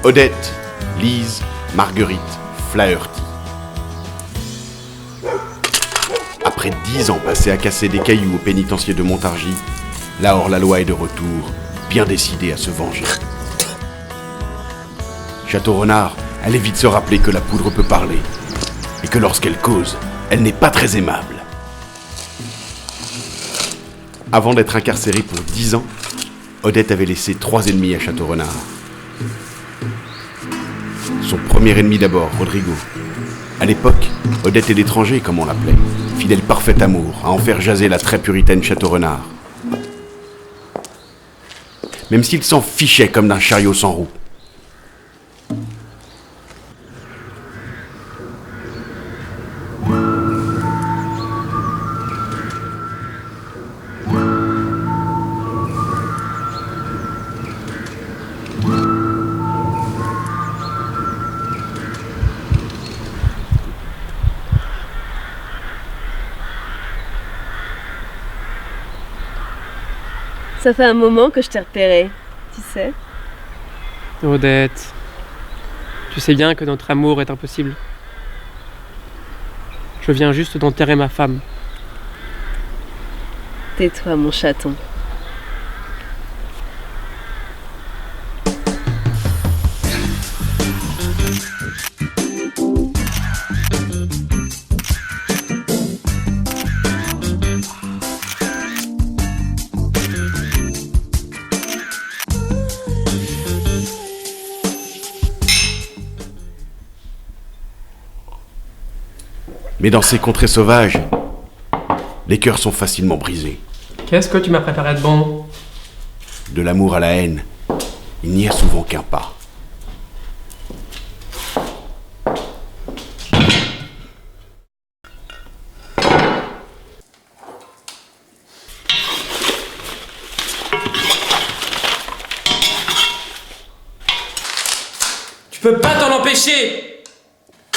Odette, Lise, Marguerite, Flaherty. Après 10 ans passés à casser des cailloux au pénitencier de Montargis, la hors-la-loi est de retour, bien décidée à se venger. Château-Renard allait vite se rappeler que la poudre peut parler, et que lorsqu'elle cause, elle n'est pas très aimable. Avant d'être incarcérée pour 10 ans, Odette avait laissé 3 ennemis à Château-Renard. Son premier ennemi d'abord, Rodrigo. À l'époque, Odette est l'étranger, comme on l'appelait, fidèle parfait amour, à en faire jaser la très puritaine Château-Renard. Même s'il s'en fichait comme d'un chariot sans roue. Ça fait un moment que je t'ai repéré, tu sais. Odette, tu sais bien que notre amour est impossible. Je viens juste d'enterrer ma femme. Tais-toi, mon chaton. Mais dans ces contrées sauvages, les cœurs sont facilement brisés. Qu'est-ce que tu m'as préparé de bon? De l'amour à la haine, il n'y a souvent qu'un pas. Tu peux pas t'en empêcher!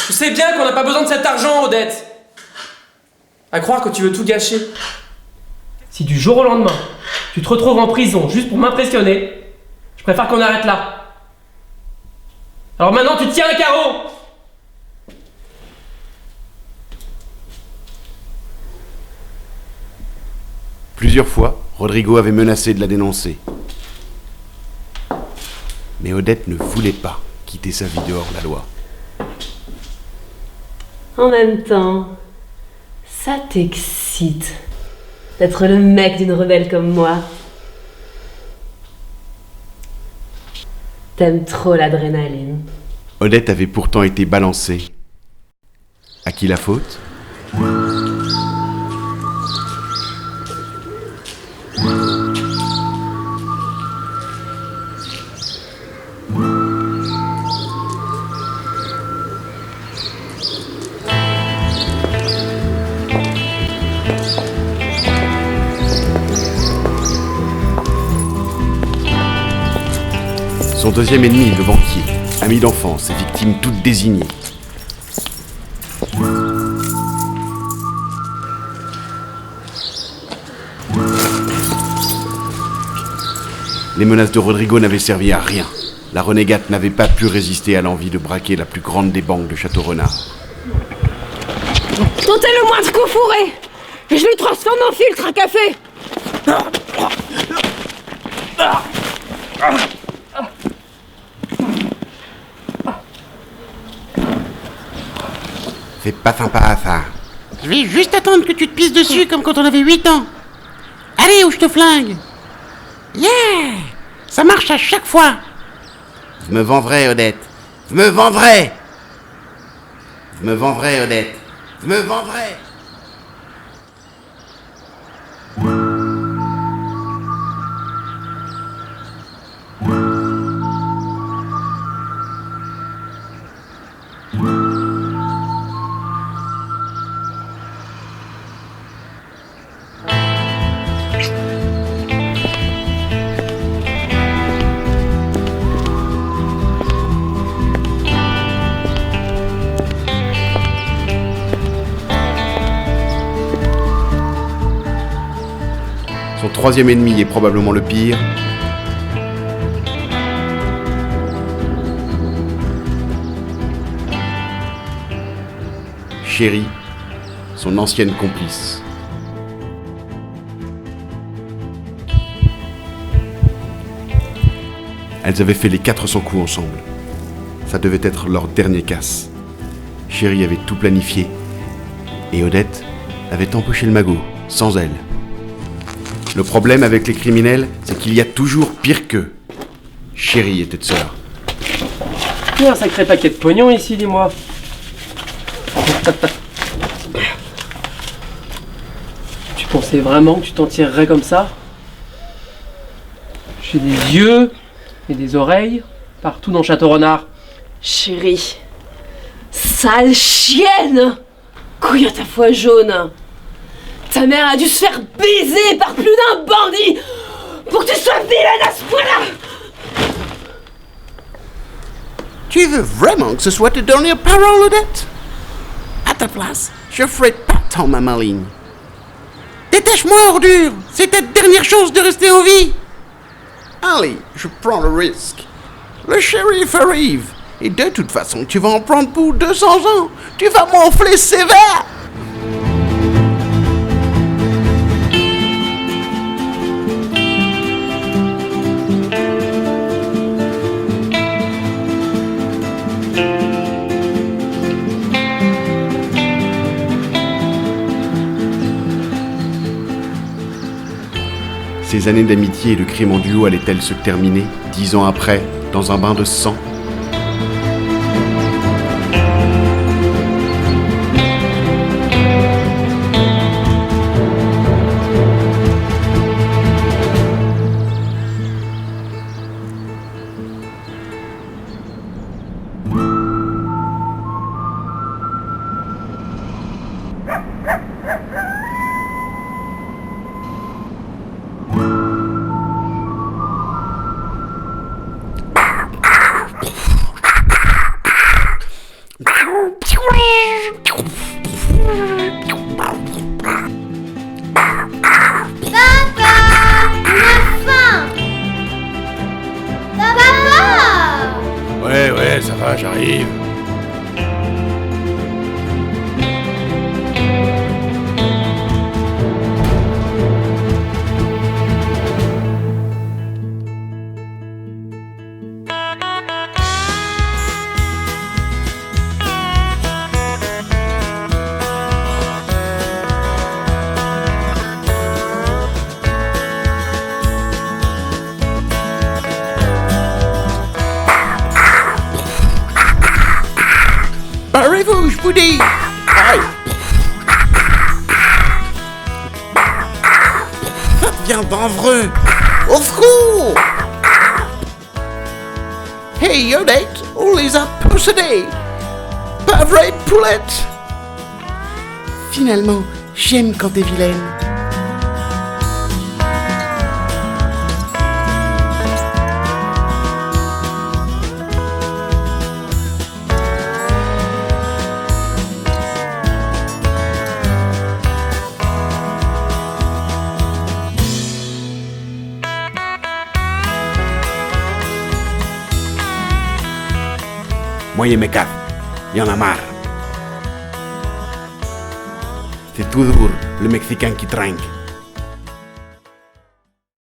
Tu sais bien qu'on n'a pas besoin de cet argent, Odette! À croire que tu veux tout gâcher. Si du jour au lendemain, tu te retrouves en prison juste pour m'impressionner, je préfère qu'on arrête là. Alors maintenant, tu tiens un carreau! Plusieurs fois, Rodrigo avait menacé de la dénoncer. Mais Odette ne voulait pas quitter sa vie dehors la loi. En même temps, ça t'excite d'être le mec d'une rebelle comme moi. T'aimes trop l'adrénaline. Odette avait pourtant été balancée. À qui la faute ? Son deuxième ennemi, le banquier, ami d'enfance et victime toute désignée. Les menaces de Rodrigo n'avaient servi à rien. La renégate n'avait pas pu résister à l'envie de braquer la plus grande des banques de Château-Renard. Tentez le moindre coup fourré et je lui transforme en filtre à café. C'est pas sympa, ça. Je vais juste attendre que tu te pisses dessus comme quand on avait 8 ans. Allez, ou je te flingue. Yeah! Ça marche à chaque fois. Je me vendrai, Odette. Je me vendrai. Je me vendrai, Odette. Je me vendrai. Son troisième ennemi est probablement le pire. Chérie, son ancienne complice. Elles avaient fait les 400 coups ensemble. Ça devait être leur dernier casse. Chérie avait tout planifié. Et Odette avait empoché le magot, sans elle. Le problème avec les criminels, c'est qu'il y a toujours pire qu'eux. Chérie était de cela. Il y a un sacré paquet de pognon ici, dis-moi. Tu pensais vraiment que tu t'en tirerais comme ça? J'ai des yeux et des oreilles partout dans Château Renard. Chérie, sale chienne! Couille à ta foi jaune! Ta mère a dû se faire baiser par plus d'un bandit pour que tu sois vilaine à ce point-là! Tu veux vraiment que ce soit te donner parole, Odette? À ta place, je ferai pas tant ma maligne. Détache-moi, ordure! C'est ta dernière chance de rester en vie! Allez, je prends le risque. Le shérif arrive. Et de toute façon, tu vas en prendre pour 200 ans. Tu vas m'enfler sévère! Ces années d'amitié et de crime en duo allaient-elles se terminer, 10 ans après, dans un bain de sang? Ouais, ça va, j'arrive. Barrez-vous, je vous dis! Aïe! Ça devient dangereux! Au secours! Hey, Odette, on les a possédés! Pas vrai, poulette? Finalement, j'aime quand t'es vilaine. Moi et mes gars, y en a marre. C'est toujours le Mexicain qui trinque.